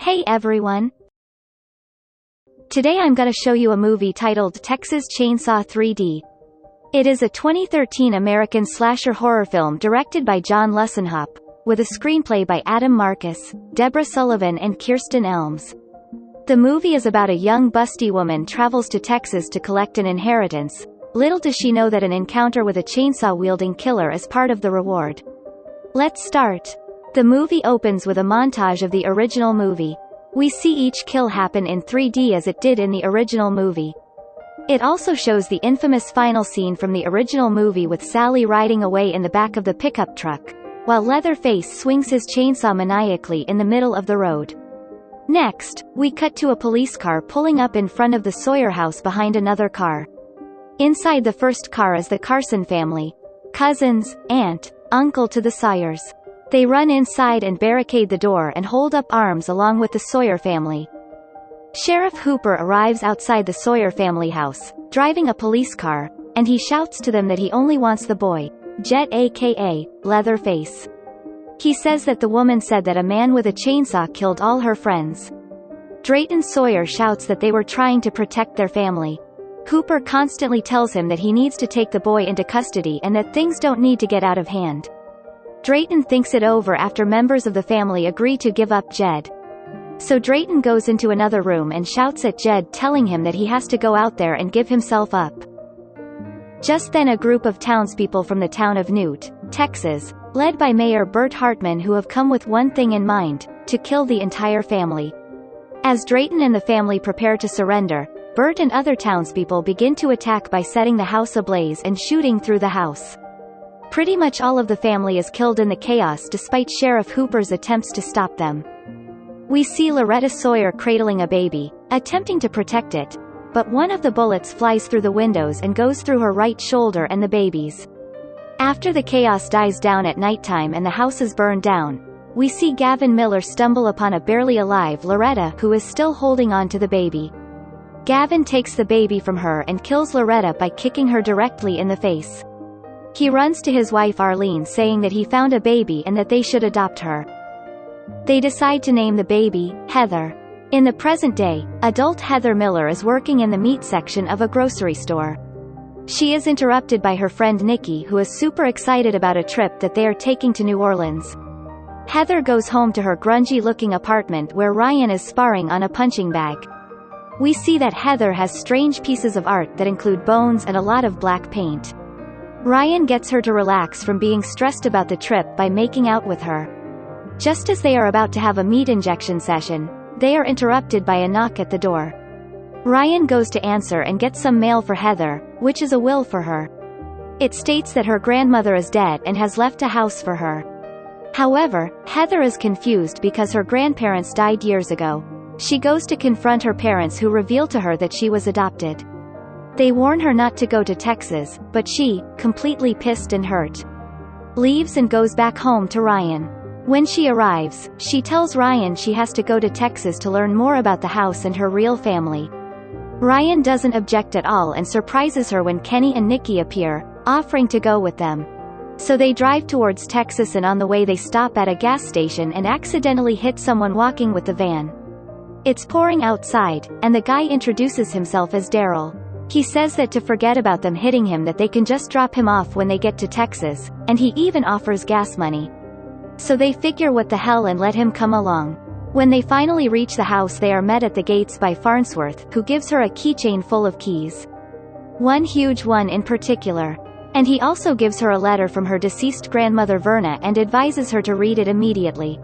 Hey everyone! Today I'm gonna show you a movie titled Texas Chainsaw 3D. It is a 2013 American slasher horror film directed by John Luessenhop, with a screenplay by Adam Marcus, Debra Sullivan and Kirsten Elms. The movie is about a young busty woman travels to Texas to collect an inheritance. Little does she know that an encounter with a chainsaw-wielding killer is part of the reward. Let's start. The movie opens with a montage of the original movie. We see each kill happen in 3D as it did in the original movie. It also shows the infamous final scene from the original movie with Sally riding away in the back of the pickup truck, while Leatherface swings his chainsaw maniacally in the middle of the road. Next, we cut to a police car pulling up in front of the Sawyer house behind another car. Inside the first car is the Carson family, cousins, aunt, uncle to the Sawyers. They run inside and barricade the door and hold up arms along with the Sawyer family. Sheriff Hooper arrives outside the Sawyer family house, driving a police car, and he shouts to them that he only wants the boy, Jet aka Leatherface. He says that the woman said that a man with a chainsaw killed all her friends. Drayton Sawyer shouts that they were trying to protect their family. Hooper constantly tells him that he needs to take the boy into custody and that things don't need to get out of hand. Drayton thinks it over after members of the family agree to give up Jed. So Drayton goes into another room and shouts at Jed, telling him that he has to go out there and give himself up. Just then a group of townspeople from the town of Newt, Texas, led by Mayor Bert Hartman, who have come with one thing in mind, to kill the entire family. As Drayton and the family prepare to surrender, Bert and other townspeople begin to attack by setting the house ablaze and shooting through the house. Pretty much all of the family is killed in the chaos despite Sheriff Hooper's attempts to stop them. We see Loretta Sawyer cradling a baby, attempting to protect it, but one of the bullets flies through the windows and goes through her right shoulder and the baby's. After the chaos dies down at nighttime and the house is burned down, we see Gavin Miller stumble upon a barely alive Loretta who is still holding on to the baby. Gavin takes the baby from her and kills Loretta by kicking her directly in the face. He runs to his wife Arlene saying that he found a baby and that they should adopt her. They decide to name the baby Heather. In the present day, adult Heather Miller is working in the meat section of a grocery store. She is interrupted by her friend Nikki, who is super excited about a trip that they are taking to New Orleans. Heather goes home to her grungy-looking apartment where Ryan is sparring on a punching bag. We see that Heather has strange pieces of art that include bones and a lot of black paint. Ryan gets her to relax from being stressed about the trip by making out with her. Just as they are about to have a meat injection session, they are interrupted by a knock at the door. Ryan goes to answer and gets some mail for Heather, which is a will for her. It states that her grandmother is dead and has left a house for her. However, Heather is confused because her grandparents died years ago. She goes to confront her parents, who reveal to her that she was adopted. They warn her not to go to Texas, but she, completely pissed and hurt, leaves and goes back home to Ryan. When she arrives, she tells Ryan she has to go to Texas to learn more about the house and her real family. Ryan doesn't object at all and surprises her when Kenny and Nikki appear, offering to go with them. So they drive towards Texas, and on the way they stop at a gas station and accidentally hit someone walking with the van. It's pouring outside, and the guy introduces himself as Daryl. He says that to forget about them hitting him, that they can just drop him off when they get to Texas, and he even offers gas money. So they figure what the hell and let him come along. When they finally reach the house, they are met at the gates by Farnsworth, who gives her a keychain full of keys. One huge one in particular. And he also gives her a letter from her deceased grandmother Verna and advises her to read it immediately.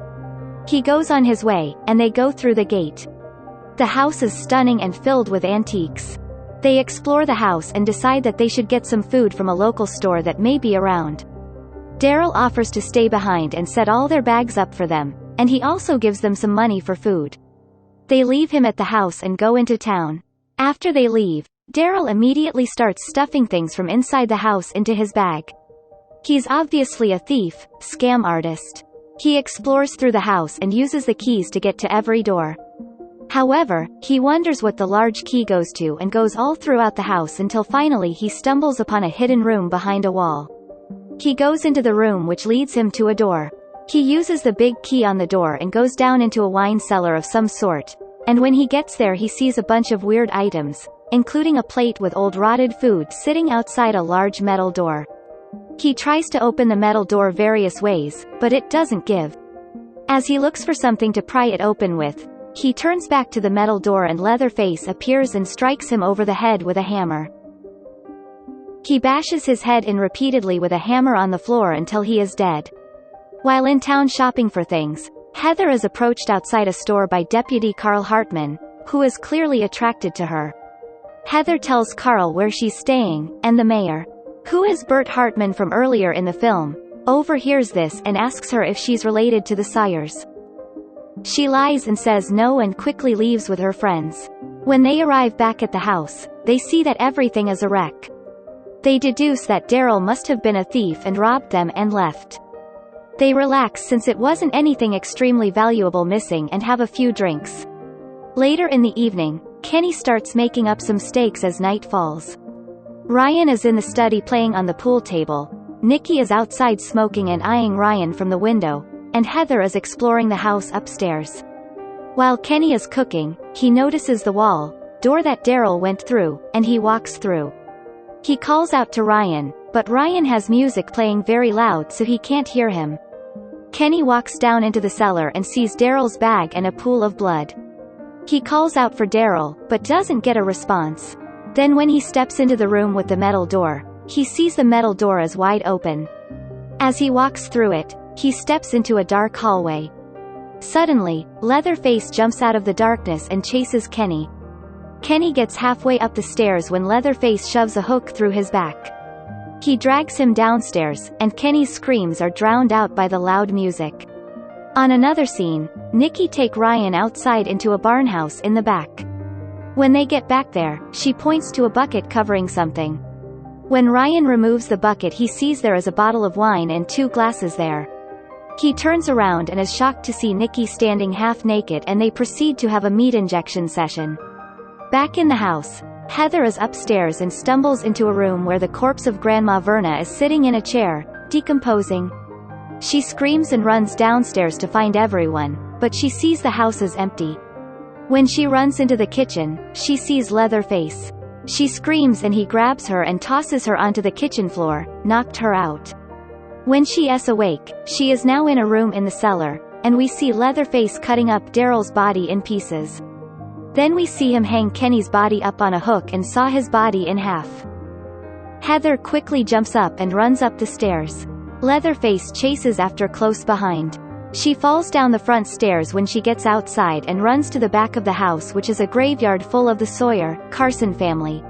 He goes on his way, and they go through the gate. The house is stunning and filled with antiques. They explore the house and decide that they should get some food from a local store that may be around. Daryl offers to stay behind and set all their bags up for them, and he also gives them some money for food. They leave him at the house and go into town. After they leave, Daryl immediately starts stuffing things from inside the house into his bag. He's obviously a thief, scam artist. He explores through the house and uses the keys to get to every door. However, he wonders what the large key goes to and goes all throughout the house until finally he stumbles upon a hidden room behind a wall. He goes into the room, which leads him to a door. He uses the big key on the door and goes down into a wine cellar of some sort, and when he gets there he sees a bunch of weird items, including a plate with old rotted food sitting outside a large metal door. He tries to open the metal door various ways, but it doesn't give. As he looks for something to pry it open with, he turns back to the metal door and Leatherface appears and strikes him over the head with a hammer. He bashes his head in repeatedly with a hammer on the floor until he is dead. While in town shopping for things, Heather is approached outside a store by Deputy Carl Hartman, who is clearly attracted to her. Heather tells Carl where she's staying, and the mayor, who is Bert Hartman from earlier in the film, overhears this and asks her if she's related to the Sayers. She lies and says no and quickly leaves with her friends. When they arrive back at the house, they see that everything is a wreck. They deduce that Daryl must have been a thief and robbed them and left. They relax since it wasn't anything extremely valuable missing and have a few drinks. Later in the evening, Kenny starts making up some steaks as night falls. Ryan is in the study playing on the pool table, Nikki is outside smoking and eyeing Ryan from the window, and Heather is exploring the house upstairs. While Kenny is cooking, he notices the door that Daryl went through, and he walks through. He calls out to Ryan, but Ryan has music playing very loud so he can't hear him. Kenny walks down into the cellar and sees Daryl's bag and a pool of blood. He calls out for Daryl, but doesn't get a response. Then when he steps into the room with the metal door, he sees the metal door is wide open. As he walks through it, he steps into a dark hallway. Suddenly, Leatherface jumps out of the darkness and chases Kenny. Kenny gets halfway up the stairs when Leatherface shoves a hook through his back. He drags him downstairs, and Kenny's screams are drowned out by the loud music. On another scene, Nikki takes Ryan outside into a barnhouse in the back. When they get back there, she points to a bucket covering something. When Ryan removes the bucket he sees there is a bottle of wine and 2 glasses there. He turns around and is shocked to see Nikki standing half naked and they proceed to have a meat injection session. Back in the house, Heather is upstairs and stumbles into a room where the corpse of Grandma Verna is sitting in a chair, decomposing. She screams and runs downstairs to find everyone, but she sees the house is empty. When she runs into the kitchen, she sees Leatherface. She screams and he grabs her and tosses her onto the kitchen floor, knocked her out. When she is awake, she is now in a room in the cellar, and we see Leatherface cutting up Daryl's body in pieces. Then we see him hang Kenny's body up on a hook and saw his body in half. Heather quickly jumps up and runs up the stairs. Leatherface chases after close behind. She falls down the front stairs when she gets outside and runs to the back of the house, which is a graveyard full of the Sawyer, Carson family.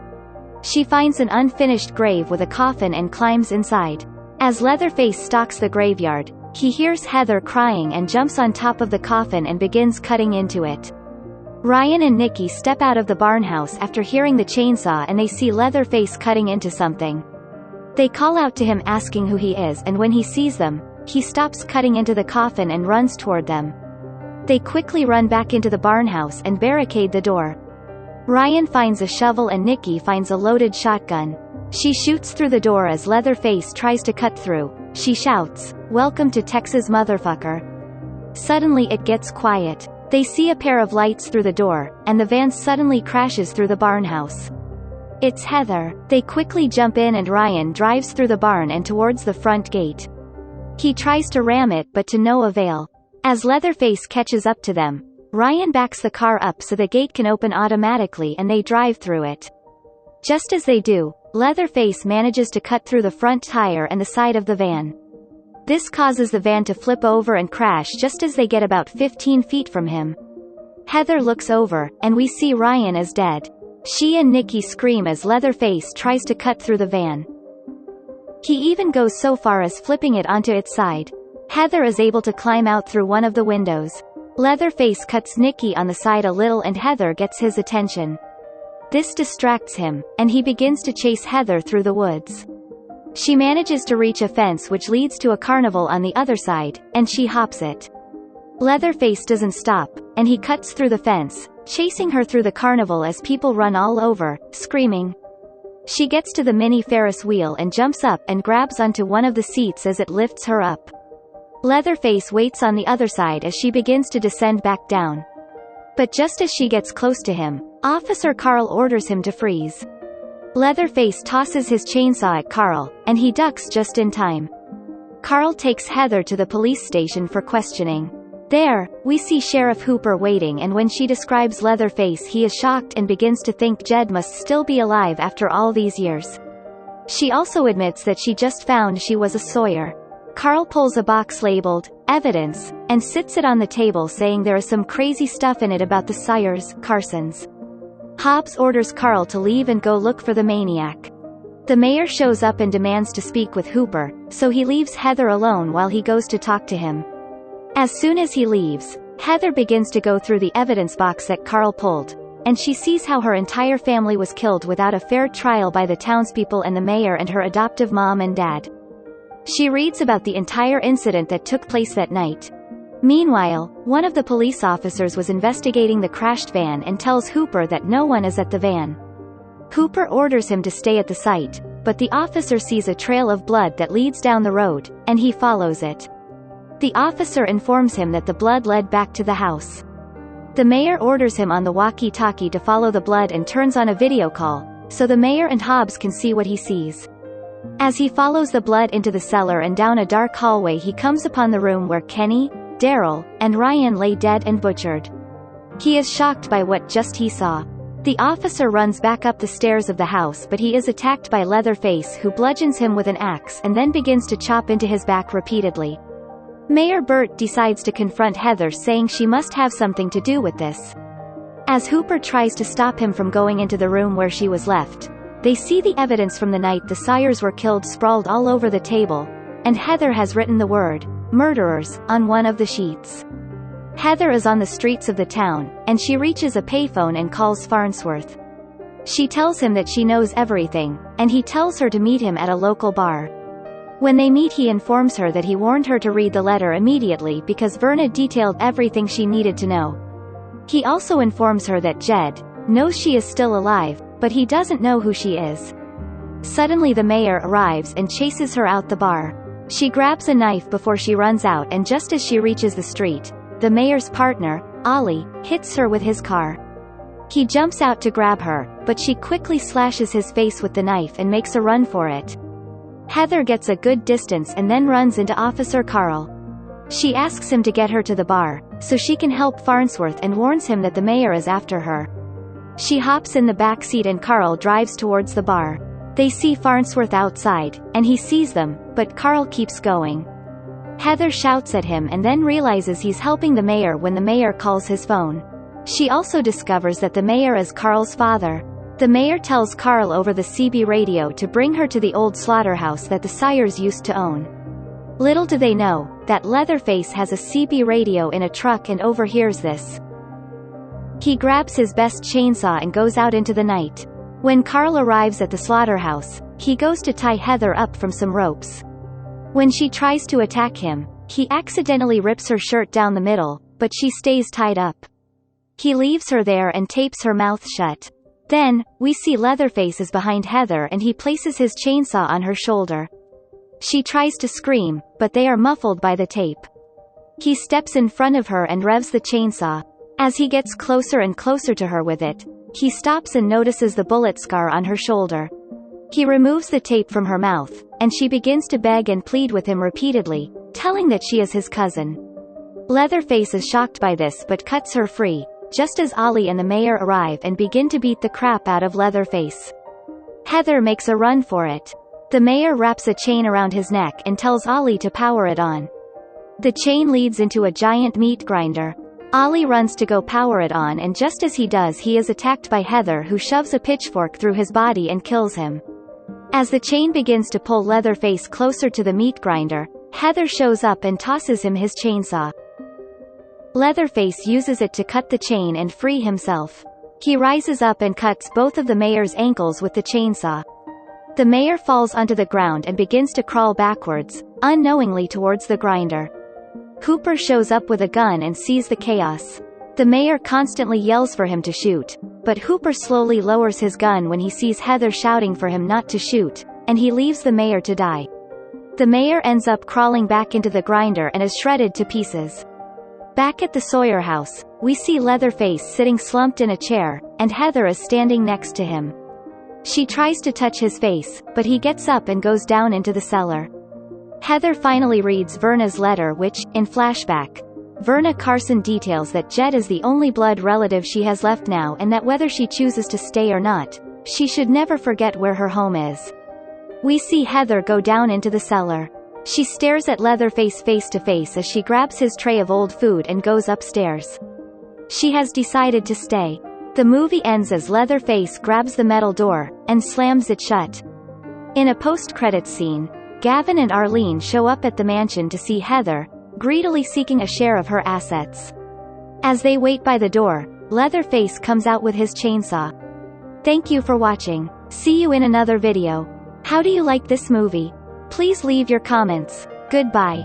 She finds an unfinished grave with a coffin and climbs inside. As Leatherface stalks the graveyard, he hears Heather crying and jumps on top of the coffin and begins cutting into it. Ryan and Nikki step out of the barnhouse after hearing the chainsaw and they see Leatherface cutting into something. They call out to him asking who he is, and when he sees them, he stops cutting into the coffin and runs toward them. They quickly run back into the barnhouse and barricade the door. Ryan finds a shovel and Nikki finds a loaded shotgun. She shoots through the door as Leatherface tries to cut through. She shouts, "Welcome to Texas, motherfucker." Suddenly it gets quiet. They see a pair of lights through the door, and the van suddenly crashes through the barnhouse. It's Heather. They quickly jump in and Ryan drives through the barn and towards the front gate. He tries to ram it but to no avail. As Leatherface catches up to them, Ryan backs the car up so the gate can open automatically and they drive through it. Just as they do, Leatherface manages to cut through the front tire and the side of the van. This causes the van to flip over and crash just as they get about 15 feet from him. Heather looks over, and we see Ryan is dead. She and Nikki scream as Leatherface tries to cut through the van. He even goes so far as flipping it onto its side. Heather is able to climb out through one of the windows. Leatherface cuts Nikki on the side a little and Heather gets his attention. This distracts him, and he begins to chase Heather through the woods. She manages to reach a fence which leads to a carnival on the other side, and she hops it. Leatherface doesn't stop, and he cuts through the fence, chasing her through the carnival as people run all over, screaming. She gets to the mini Ferris wheel and jumps up and grabs onto one of the seats as it lifts her up. Leatherface waits on the other side as she begins to descend back down. But just as she gets close to him, Officer Carl orders him to freeze. Leatherface tosses his chainsaw at Carl, and he ducks just in time. Carl takes Heather to the police station for questioning. There, we see Sheriff Hooper waiting, and when she describes Leatherface, he is shocked and begins to think Jed must still be alive after all these years. She also admits that she just found she was a Sawyer. Carl pulls a box labeled, "Evidence," and sits it on the table, saying there is some crazy stuff in it about the Sawyers, Carsons. Hobbs orders Carl to leave and go look for the maniac. The mayor shows up and demands to speak with Hooper, so he leaves Heather alone while he goes to talk to him. As soon as he leaves, Heather begins to go through the evidence box that Carl pulled, and she sees how her entire family was killed without a fair trial by the townspeople and the mayor and her adoptive mom and dad. She reads about the entire incident that took place that night. Meanwhile, one of the police officers was investigating the crashed van and tells Hooper that no one is at the van. Hooper orders him to stay at the site, but the officer sees a trail of blood that leads down the road, and he follows it. The officer informs him that the blood led back to the house. The mayor orders him on the walkie-talkie to follow the blood and turns on a video call, so the mayor and Hobbs can see what he sees. As he follows the blood into the cellar and down a dark hallway, he comes upon the room where Kenny, Daryl, and Ryan lay dead and butchered. He is shocked by what he saw. The officer runs back up the stairs of the house, but he is attacked by Leatherface, who bludgeons him with an axe and then begins to chop into his back repeatedly. Mayor Burt decides to confront Heather, saying she must have something to do with this. As Hooper tries to stop him from going into the room where she was left, they see the evidence from the night the Sawyers were killed sprawled all over the table, and Heather has written the word, "murderers," on one of the sheets. Heather is on the streets of the town, and she reaches a payphone and calls Farnsworth. She tells him that she knows everything, and he tells her to meet him at a local bar. When they meet, he informs her that he warned her to read the letter immediately because Verna detailed everything she needed to know. He also informs her that Jed knows she is still alive, but he doesn't know who she is. Suddenly the mayor arrives and chases her out the bar. She grabs a knife before she runs out, and just as she reaches the street, the mayor's partner, Ollie, hits her with his car. He jumps out to grab her, but she quickly slashes his face with the knife and makes a run for it. Heather gets a good distance and then runs into Officer Carl. She asks him to get her to the bar, so she can help Farnsworth, and warns him that the mayor is after her. She hops in the back seat and Carl drives towards the bar. They see Farnsworth outside, and he sees them, but Carl keeps going. Heather shouts at him and then realizes he's helping the mayor when the mayor calls his phone. She also discovers that the mayor is Carl's father. The mayor tells Carl over the CB radio to bring her to the old slaughterhouse that the Sawyers used to own. Little do they know that Leatherface has a CB radio in a truck and overhears this. He grabs his best chainsaw and goes out into the night. When Carl arrives at the slaughterhouse, he goes to tie Heather up from some ropes. When she tries to attack him, he accidentally rips her shirt down the middle, but she stays tied up. He leaves her there and tapes her mouth shut. Then, we see Leatherface is behind Heather and he places his chainsaw on her shoulder. She tries to scream, but they are muffled by the tape. He steps in front of her and revs the chainsaw. As he gets closer and closer to her with it, he stops and notices the bullet scar on her shoulder. He removes the tape from her mouth, and she begins to beg and plead with him repeatedly, telling that she is his cousin. Leatherface is shocked by this but cuts her free, just as Ollie and the mayor arrive and begin to beat the crap out of Leatherface. Heather makes a run for it. The mayor wraps a chain around his neck and tells Ollie to power it on. The chain leads into a giant meat grinder. Ollie runs to go power it on, and just as he does, he is attacked by Heather, who shoves a pitchfork through his body and kills him. As the chain begins to pull Leatherface closer to the meat grinder, Heather shows up and tosses him his chainsaw. Leatherface uses it to cut the chain and free himself. He rises up and cuts both of the mayor's ankles with the chainsaw. The mayor falls onto the ground and begins to crawl backwards, unknowingly towards the grinder. Hooper shows up with a gun and sees the chaos. The mayor constantly yells for him to shoot, but Hooper slowly lowers his gun when he sees Heather shouting for him not to shoot, and he leaves the mayor to die. The mayor ends up crawling back into the grinder and is shredded to pieces. Back at the Sawyer house, we see Leatherface sitting slumped in a chair, and Heather is standing next to him. She tries to touch his face, but he gets up and goes down into the cellar. Heather finally reads Verna's letter which, in flashback, Verna Carson details that Jed is the only blood relative she has left now and that whether she chooses to stay or not, she should never forget where her home is. We see Heather go down into the cellar. She stares at Leatherface face to face as she grabs his tray of old food and goes upstairs. She has decided to stay. The movie ends as Leatherface grabs the metal door, and slams it shut. In a post-credits scene, Gavin and Arlene show up at the mansion to see Heather, greedily seeking a share of her assets. As they wait by the door, Leatherface comes out with his chainsaw. Thank you for watching. See you in another video. How do you like this movie? Please leave your comments. Goodbye.